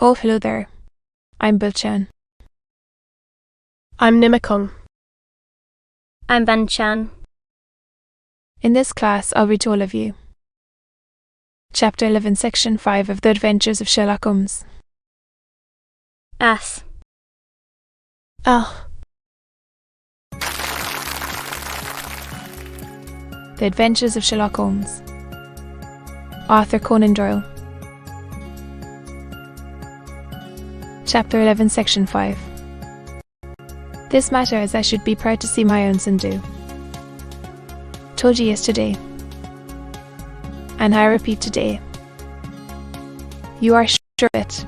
Oh, hello there. I'm Bilchan. I'm Nimakung. I'm Banchan. In this class, I'll read to all of you Chapter 11, Section 5 of The Adventures of Sherlock Holmes. As. Ah. The Adventures of Sherlock Holmes. Author Conan Doyle. Chapter 11, Section 5. This matter as I should be proud to see my own son do. Told you yesterday, and I repeat today. You are sure of it.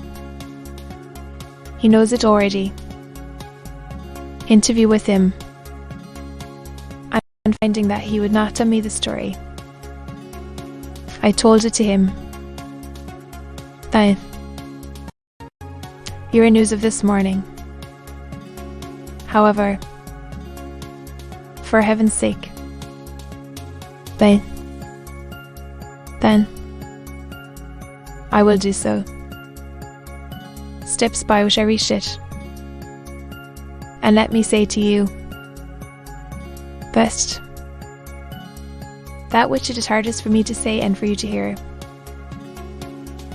He knows it already. Interview with him. I'm finding that he would not tell me the story. I told it to him. Then, your news of this morning. However, for heaven's sake, then, I will do so. Steps by which I reached it. And let me say to you, best, that which it is hardest for me to say and for you to hear.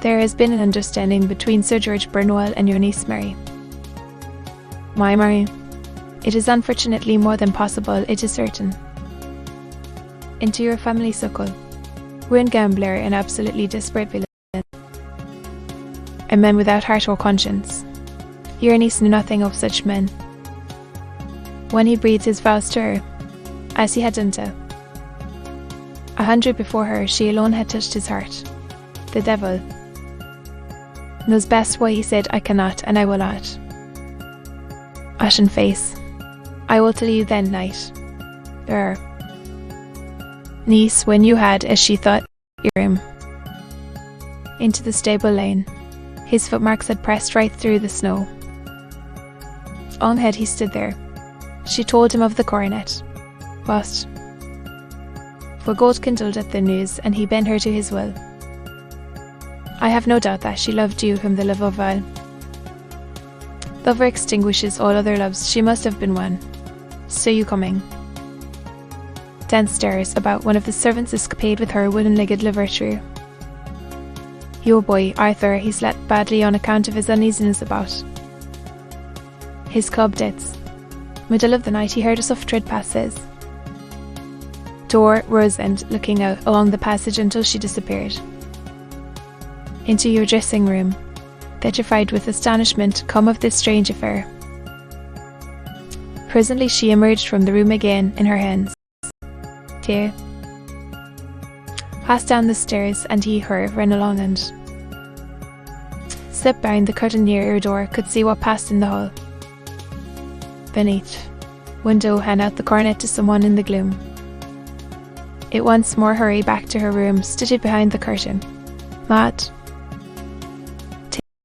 There has been an understanding between Sir George Burnwell and your niece Mary. My Mary, it is unfortunately more than possible, it is certain. Into your family circle, ruined gambler and absolutely desperate villain. A man without heart or conscience. Your niece knew nothing of such men. When he breathed his vows to her, as he had done to 100 before her, she alone had touched his heart. The devil knows best why he said, I cannot and I will not. Ashen face, I will tell you then, night. Niece, when you had, as she thought, your room. Into the stable lane. His footmarks had pressed right through the snow. On head he stood there. She told him of the coronet. Whilst for gold kindled at the news, and he bent her to his will. I have no doubt that she loved you whom the love of all. Lover extinguishes all other loves, she must have been one. So you coming downstairs about one of the servants' escapade with her wooden-legged liver-true. Your boy, Arthur, he slept badly on account of his uneasiness about his cub debts. Middle of the night he heard a soft tread pass his door, rose and looking out along the passage until she disappeared. Into your dressing room, petrified with astonishment come of this strange affair. Presently she emerged from the room again in her hands. Tear passed down the stairs, and he, her, ran along and slipped behind the curtain near your door, could see what passed in the hall. Beneath window hand out the coronet to someone in the gloom. It once more hurried back to her room, stood behind the curtain. Mad.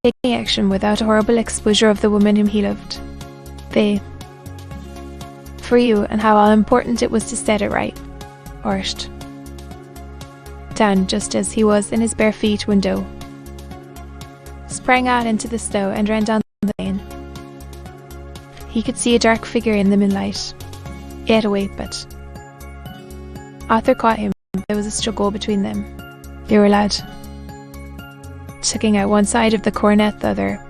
Taking action without a horrible exposure of the woman whom he loved. They. For you, and how all important it was to set it right. Orst. Down just as he was in his bare feet window. Sprang out into the snow and ran down the lane. He could see a dark figure in the moonlight. Yet awake, but Arthur caught him. There was a struggle between them. They were loud, tugging out one side of the coronet, the other.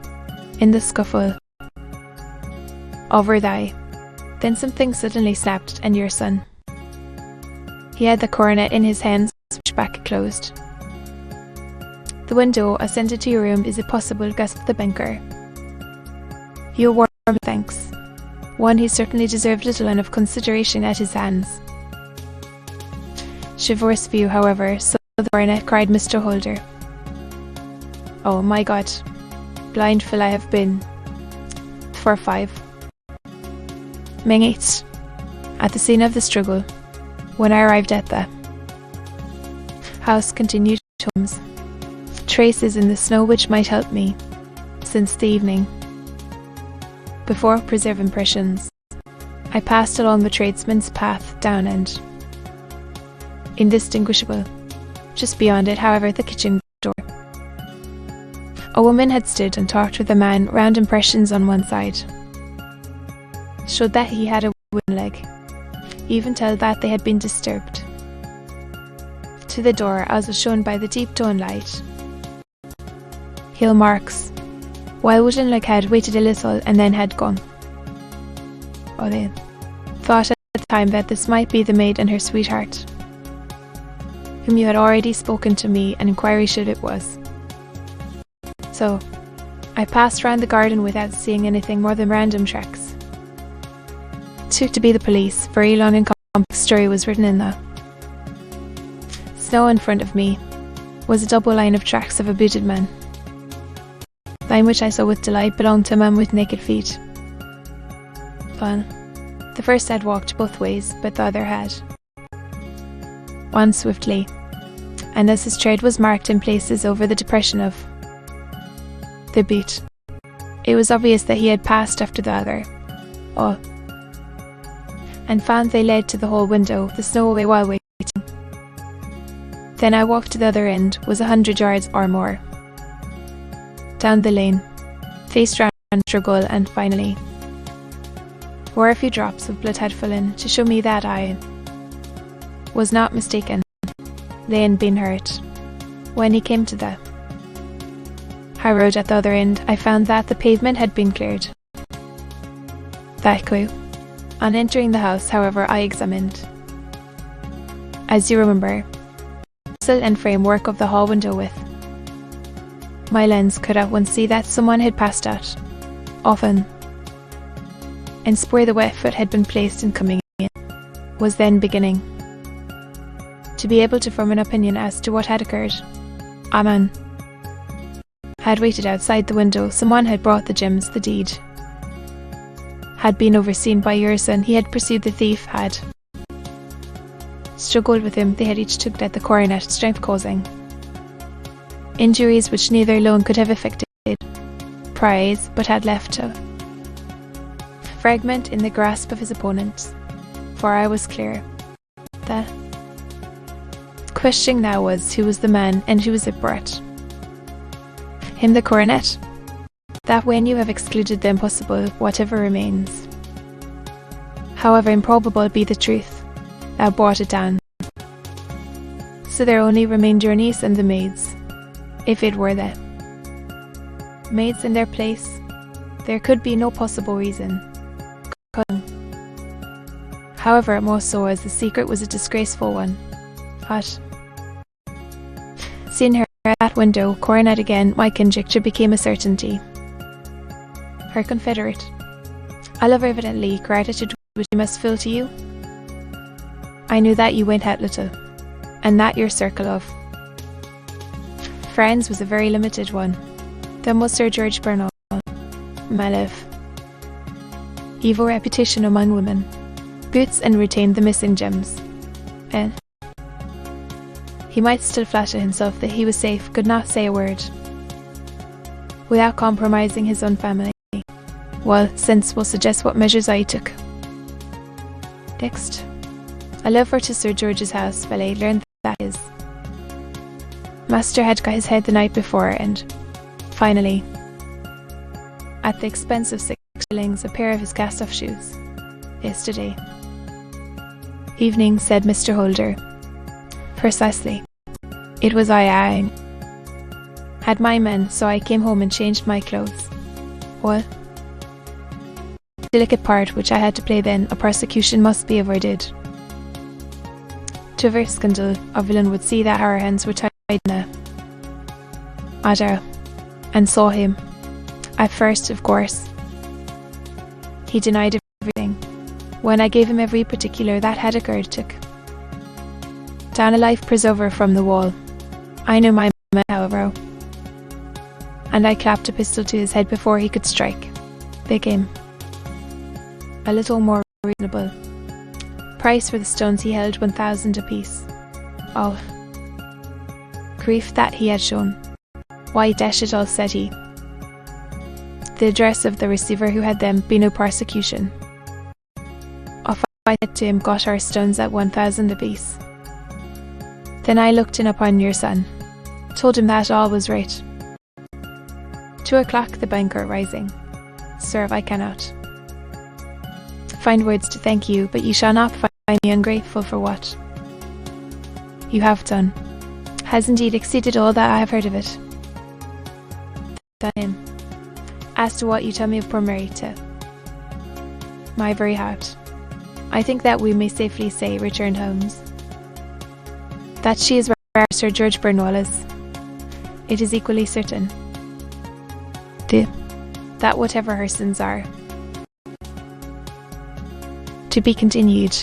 In the scuffle, over thy. Then something suddenly snapped, and your son. He had the coronet in his hands, switchback closed. The window ascended to your room. Is it possible? Gasped the banker. Your warm thanks. One he certainly deserved little enough consideration at his hands. Chivalrous view, however, so the coronet, cried Mr. Holder. Oh my God, blind fool I have been. For 5 minutes at the scene of the struggle, when I arrived at the house, continued Holmes. Traces in the snow which might help me, since the evening. Before preserve impressions, I passed along the tradesman's path down and indistinguishable. Just beyond it, however, the kitchen door. A woman had stood and talked with a man, round impressions on one side showed that he had a wooden leg, even tell that they had been disturbed. To the door, as was shown by the deep tone light, heel marks, while wooden leg had waited a little and then had gone. Oh, they thought at the time that this might be the maid and her sweetheart, whom you had already spoken to me, and inquiry should it was. So, I passed round the garden without seeing anything more than random tracks. Took to be the police. Very long and complex story was written in the snow in front of me was a double line of tracks of a booted man. Line which I saw with delight belonged to a man with naked feet. Well, the first had walked both ways, but the other had. One swiftly, and as his tread was marked in places over the depression of the boot, it was obvious that he had passed after the other. Oh, and found they led to the hall window, the snow away while waiting. Then I walked to the other end, was 100 yards or more down the lane, faced round struggle, and finally, where a few drops of blood had fallen to show me that I was not mistaken, lay and been hurt. When he came to the high road at the other end, I found that the pavement had been cleared. That clue. On entering the house, however, I examined, as you remember, sill and framework of the hall window with my lens could at once see that someone had passed out, often, and where the wet foot had been placed in coming in, was then beginning to be able to form an opinion as to what had occurred. A man had waited outside the window. Someone had brought the gems. The deed had been overseen by your son. He had pursued the thief, had struggled with him. They had each tugged at the coronet, strength causing injuries which neither alone could have effected prize, but had left a fragment in the grasp of his opponent. For I was clear. The question now was, who was the man, and who was it brought? Him, the coronet? That when you have excluded the impossible, whatever remains, however improbable be the truth, thou brought it down. So there only remained your niece and the maids. If it were the maids in their place, there could be no possible reason. However, more so as the secret was a disgraceful one. But seeing her at that window, Coronet again, my conjecture became a certainty. Her confederate. I love her evidently, gratitude which she must feel to you. I knew that you went out little, and that your circle of friends was a very limited one. Then was Sir George Bernal, my love. Evil reputation among women. Boots and retained the missing gems. And he might still flatter himself that he was safe, could not say a word, without compromising his own family. Well, sense will suggest what measures I took. Next, I left her to Sir George's house. Valet learned that his master had got his head the night before, and finally, at the expense of 6 shillings, a pair of his cast-off shoes. Yesterday evening, said Mr. Holder. Precisely. It was I had my men, so I came home and changed my clothes. Well, delicate part which I had to play then, a persecution must be avoided. To avert scandal, a villain would see that our hands were tied in a adder, and saw him. At first, of course, he denied everything. When I gave him every particular that had occurred, took down a life preserver from the wall. I knew my man, however, and I clapped a pistol to his head before he could strike. They came a little more reasonable. Price for the stones he held 1,000 apiece. All grief that he had shown. Why, dash it all, said he. The address of the receiver who had them be no persecution. Off I said to him, got our stones at 1,000 apiece. Then I looked in upon your son, told him that all was right. 2 o'clock, the banker rising. Sir, I cannot find words to thank you, but you shall not find me ungrateful for what you have done. Has indeed exceeded all that I have heard of it. Then, as to what you tell me of poor Marita, my very heart, I think that we may safely say, returned Holmes, that she is where Sir George Burnwell is. It is equally certain that whatever her sins are, to be continued,